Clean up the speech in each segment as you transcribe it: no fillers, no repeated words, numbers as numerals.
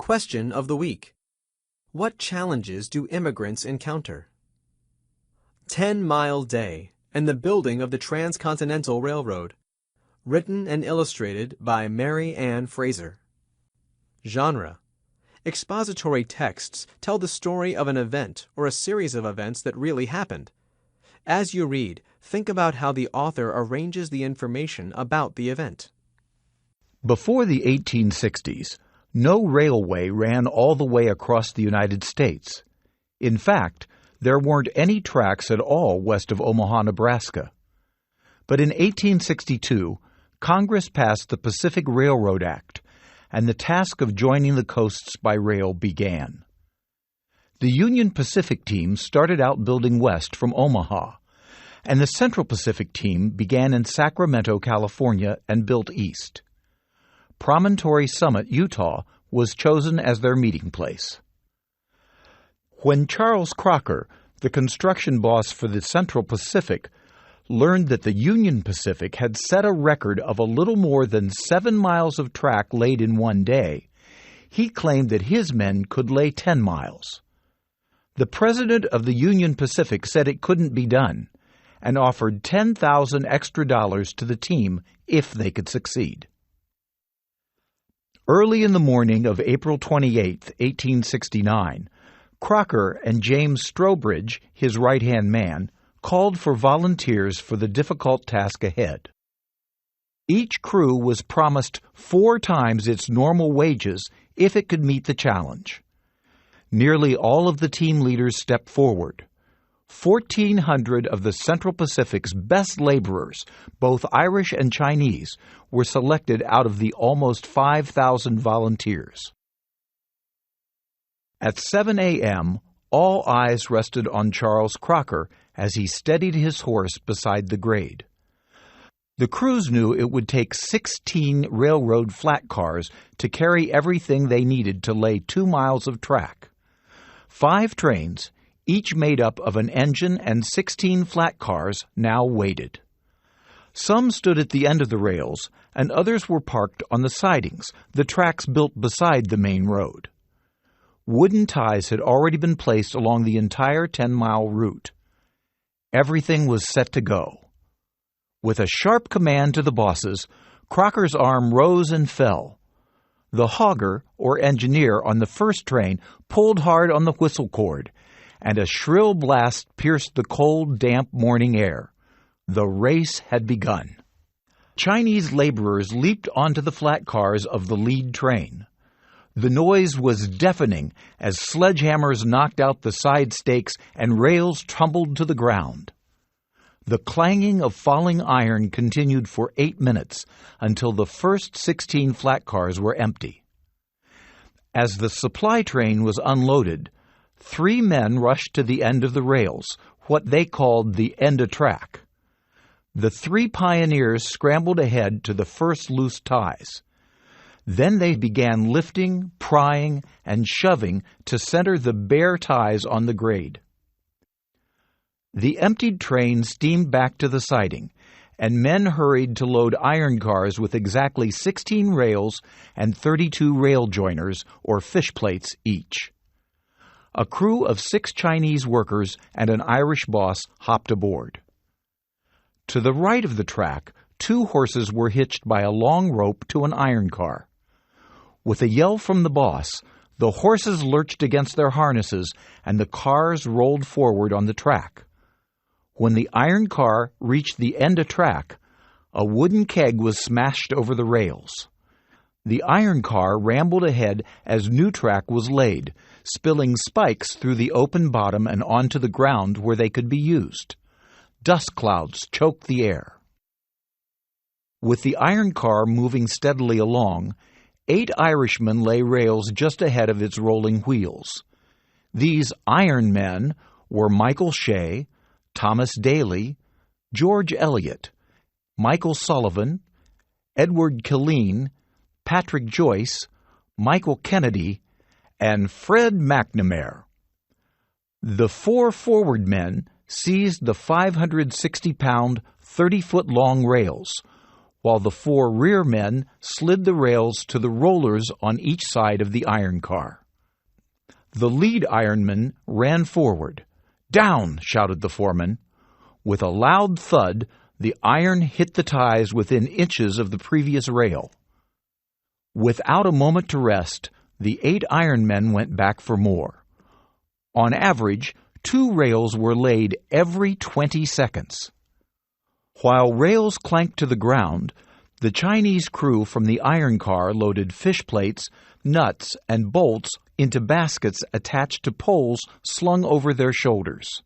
Question of the week. What challenges do immigrants encounter? 10-Mile Day and the building of the Transcontinental Railroad. Written and illustrated by Mary Ann Fraser. Genre. Expository texts tell the story of an event or a series of events that really happened. As you read, think about how the author arranges the information about the event. Before the 1860s, no railway ran all the way across the United States. In fact, there weren't any tracks at all west of Omaha, Nebraska. But in 1862, Congress passed the Pacific Railroad Act, and the task of joining the coasts by rail began. The Union Pacific team started out building west from Omaha, and the Central Pacific team began in Sacramento, California, and built east. Promontory Summit, Utah, was chosen as their meeting place. When Charles Crocker, the construction boss for the Central Pacific, learned that the Union Pacific had set a record of a little more than 7 miles of track laid in one day, he claimed that his men could lay 10 miles. The president of the Union Pacific said it couldn't be done, and offered $10,000 extra to the team if they could succeed. Early in the morning of April 28, 1869, Crocker and James Strobridge, his right-hand man, called for volunteers for the difficult task ahead. Each crew was promised 4 times its normal wages if it could meet the challenge. Nearly all of the team leaders stepped forward. 1,400 of the Central Pacific's best laborers, both Irish and Chinese, were selected out of the almost 5,000 volunteers. At 7 a.m., all eyes rested on Charles Crocker as he steadied his horse beside the grade. The crews knew it would take 16 railroad flat cars to carry everything they needed to lay 2 miles of track. 5 trains, each made up of an engine and 16 flat cars, now waited. Some stood at the end of the rails, and others were parked on the sidings, the tracks built beside the main road. Wooden ties had already been placed along the entire 10-mile route. Everything was set to go. With a sharp command to the bosses, Crocker's arm rose and fell. The hogger, or engineer, on the first train pulled hard on the whistle cord, and a shrill blast pierced the cold, damp morning air. The race had begun. Chinese laborers leaped onto the flat cars of the lead train. The noise was deafening as sledgehammers knocked out the side stakes and rails tumbled to the ground. The clanging of falling iron continued for 8 minutes until the first 16 flat cars were empty. As the supply train was unloaded, 3 men rushed to the end of the rails, what they called the end of track. The 3 pioneers scrambled ahead to the first loose ties. Then they began lifting, prying, and shoving to center the bare ties on the grade. The emptied train steamed back to the siding, and men hurried to load iron cars with exactly 16 rails and 32 rail joiners, or fish plates, each. A crew of 6 Chinese workers and an Irish boss hopped aboard. To the right of the track, 2 horses were hitched by a long rope to an iron car. With a yell from the boss, the horses lurched against their harnesses and the cars rolled forward on the track. When the iron car reached the end of track, a wooden keg was smashed over the rails. The iron car rambled ahead as new track was laid, spilling spikes through the open bottom and onto the ground where they could be used. Dust clouds choked the air. With the iron car moving steadily along, 8 Irishmen lay rails just ahead of its rolling wheels. These iron men were Michael Shea, Thomas Daly, George Eliot, Michael Sullivan, Edward Killeen, Patrick Joyce, Michael Kennedy, and Fred McNamara. The 4 forward men seized the 560-pound, 30-foot-long rails, while the 4 rear men slid the rails to the rollers on each side of the iron car. The lead ironman ran forward. "Down!" shouted the foreman. With a loud thud, the iron hit the ties within inches of the previous rail. Without a moment to rest, the 8 ironmen went back for more. On average, 2 rails were laid every 20 seconds. While rails clanked to the ground, the Chinese crew from the iron car loaded fish plates, nuts, and bolts into baskets attached to poles slung over their shoulders.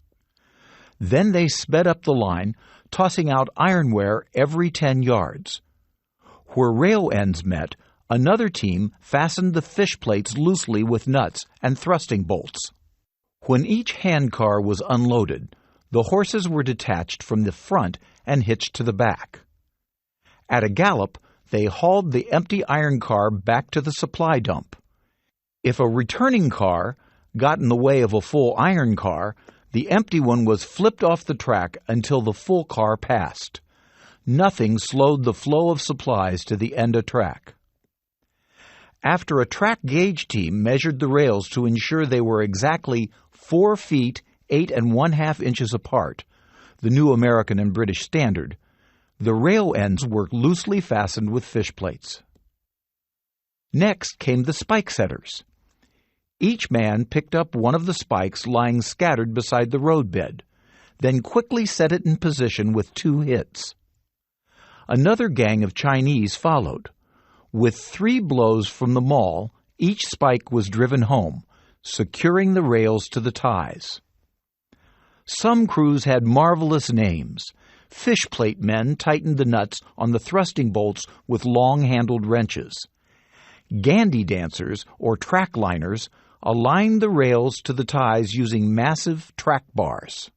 Then they sped up the line, tossing out ironware every 10 yards. Where rail ends met, another team fastened the fish plates loosely with nuts and thrusting bolts. When each handcar was unloaded, the horses were detached from the front and hitched to the back. At a gallop, they hauled the empty iron car back to the supply dump. If a returning car got in the way of a full iron car, the empty one was flipped off the track until the full car passed. Nothing slowed the flow of supplies to the end of track. After a track gauge team measured the rails to ensure they were exactly 4 feet 8 1/2 inches apart, the new American and British standard, the rail ends were loosely fastened with fish plates. Next came the spike setters. Each man picked up one of the spikes lying scattered beside the roadbed, then quickly set it in position with 2 hits. Another gang of Chinese followed. With 3 blows from the maul, each spike was driven home, securing the rails to the ties. Some crews had marvelous names. Fish plate men tightened the nuts on the thrusting bolts with long-handled wrenches. Gandy dancers, or track liners, aligned the rails to the ties using massive track bars.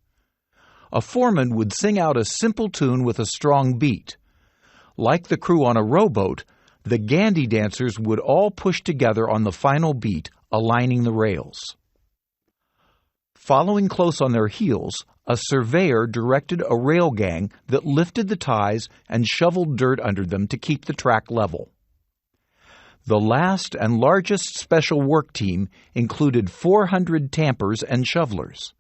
A foreman would sing out a simple tune with a strong beat. Like the crew on a rowboat, the Gandy dancers would all push together on the final beat, aligning the rails. Following close on their heels, a surveyor directed a rail gang that lifted the ties and shoveled dirt under them to keep the track level. The last and largest special work team included 400 tampers and shovelers.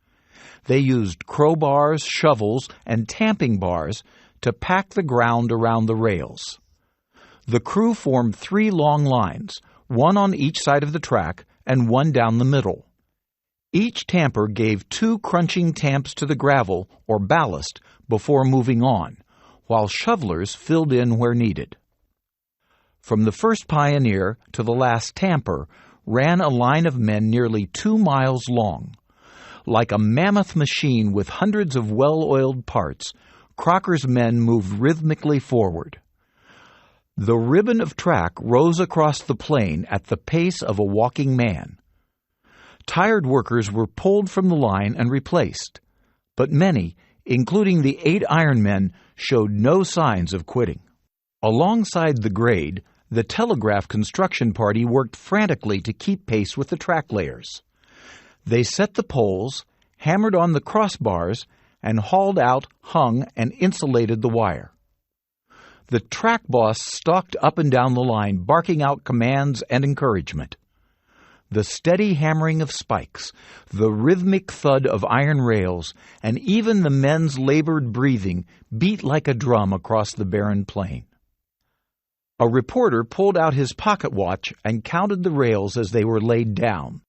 They used crowbars, shovels, and tamping bars to pack the ground around the rails. The crew formed 3 long lines, one on each side of the track and one down the middle. Each tamper gave 2 crunching tamps to the gravel or ballast before moving on, while shovelers filled in where needed. From the first pioneer to the last tamper ran a line of men nearly 2 miles long. Like a mammoth machine with hundreds of well-oiled parts, Crocker's men moved rhythmically forward. The ribbon of track rose across the plain at the pace of a walking man. Tired workers were pulled from the line and replaced, but many, including the 8 ironmen, showed no signs of quitting. Alongside the grade, the telegraph construction party worked frantically to keep pace with the track layers. They set the poles, hammered on the crossbars, and hauled out, hung, and insulated the wire. The track boss stalked up and down the line, barking out commands and encouragement. The steady hammering of spikes, the rhythmic thud of iron rails, and even the men's labored breathing beat like a drum across the barren plain. A reporter pulled out his pocket watch and counted the rails as they were laid down.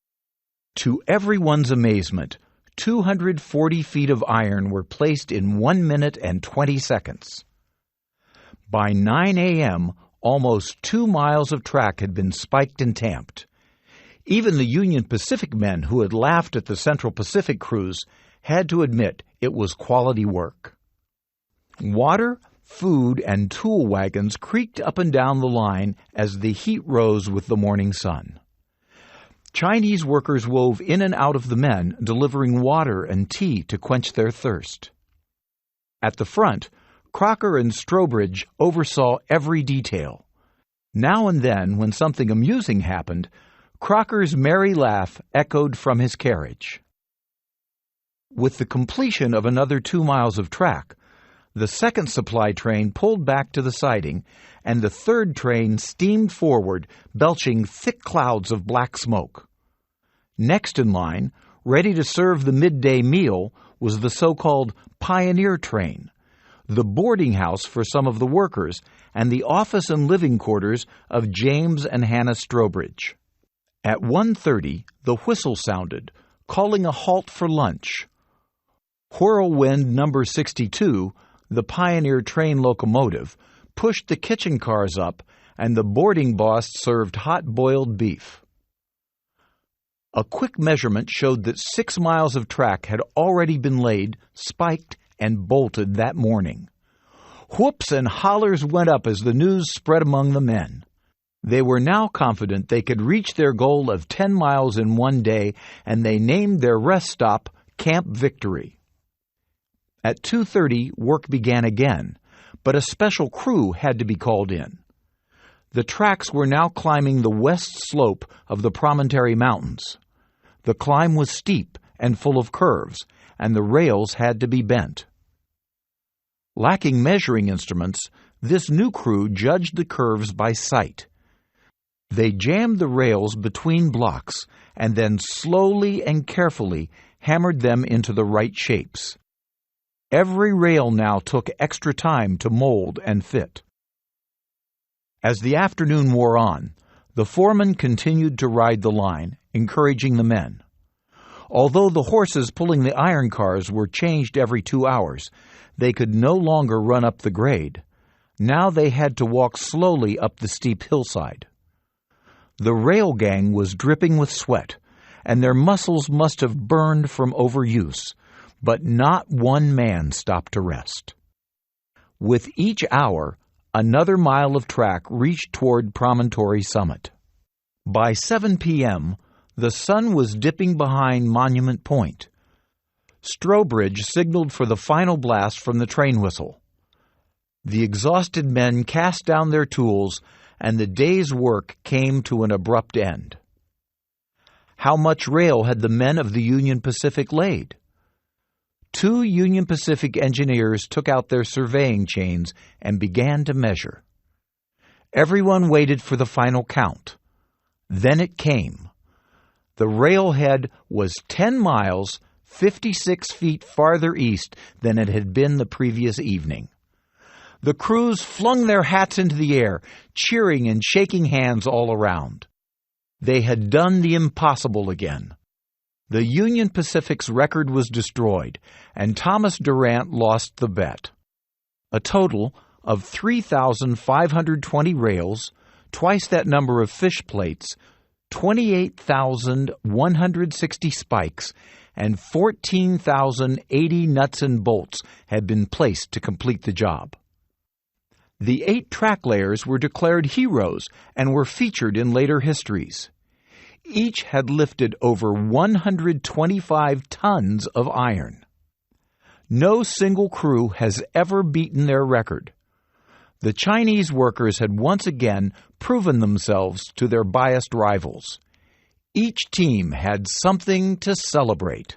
To everyone's amazement, 240 feet of iron were placed in 1 minute and 20 seconds. By 9 a.m., almost 2 miles of track had been spiked and tamped. Even the Union Pacific men who had laughed at the Central Pacific crews had to admit it was quality work. Water, food, and tool wagons creaked up and down the line as the heat rose with the morning sun. Chinese workers wove in and out of the men, delivering water and tea to quench their thirst. At the front, Crocker and Strobridge oversaw every detail. Now and then, when something amusing happened, Crocker's merry laugh echoed from his carriage. With the completion of another 2 miles of track, The second supply train pulled back to the siding, and the third train steamed forward, belching thick clouds of black smoke. Next in line, ready to serve the midday meal, was the so-called Pioneer Train, the boarding house for some of the workers, and the office and living quarters of James and Hannah Strobridge. At 1:30, the whistle sounded, calling a halt for lunch. Whirlwind number 62, the Pioneer Train locomotive, pushed the kitchen cars up, and the boarding boss served hot boiled beef. A quick measurement showed that 6 miles of track had already been laid, spiked, and bolted that morning. Whoops and hollers went up as the news spread among the men. They were now confident they could reach their goal of 10 miles in one day, and they named their rest stop Camp Victory. At 2:30, work began again, but a special crew had to be called in. The tracks were now climbing the west slope of the Promontory Mountains. The climb was steep and full of curves, and the rails had to be bent. Lacking measuring instruments, this new crew judged the curves by sight. They jammed the rails between blocks and then slowly and carefully hammered them into the right shapes. Every rail now took extra time to mold and fit. As the afternoon wore on, the foreman continued to ride the line, encouraging the men. Although the horses pulling the iron cars were changed every 2 hours, they could no longer run up the grade. Now they had to walk slowly up the steep hillside. The rail gang was dripping with sweat, and their muscles must have burned from overuse, but not one man stopped to rest. With each hour, another mile of track reached toward Promontory Summit. By 7 p.m., the sun was dipping behind Monument Point. Strobridge signaled for the final blast from the train whistle. The exhausted men cast down their tools, and the day's work came to an abrupt end. How much rail had the men of the Union Pacific laid? 2 Union Pacific engineers took out their surveying chains and began to measure. Everyone waited for the final count. Then it came. The railhead was 10 miles, 56 feet farther east than it had been the previous evening. The crews flung their hats into the air, cheering and shaking hands all around. They had done the impossible again. The Union Pacific's record was destroyed, and Thomas Durant lost the bet. A total of 3,520 rails, twice that number of fish plates, 28,160 spikes, and 14,080 nuts and bolts had been placed to complete the job. The 8 track layers were declared heroes and were featured in later histories. Each had lifted over 125 tons of iron. No single crew has ever beaten their record. The Chinese workers had once again proven themselves to their biased rivals. Each team had something to celebrate.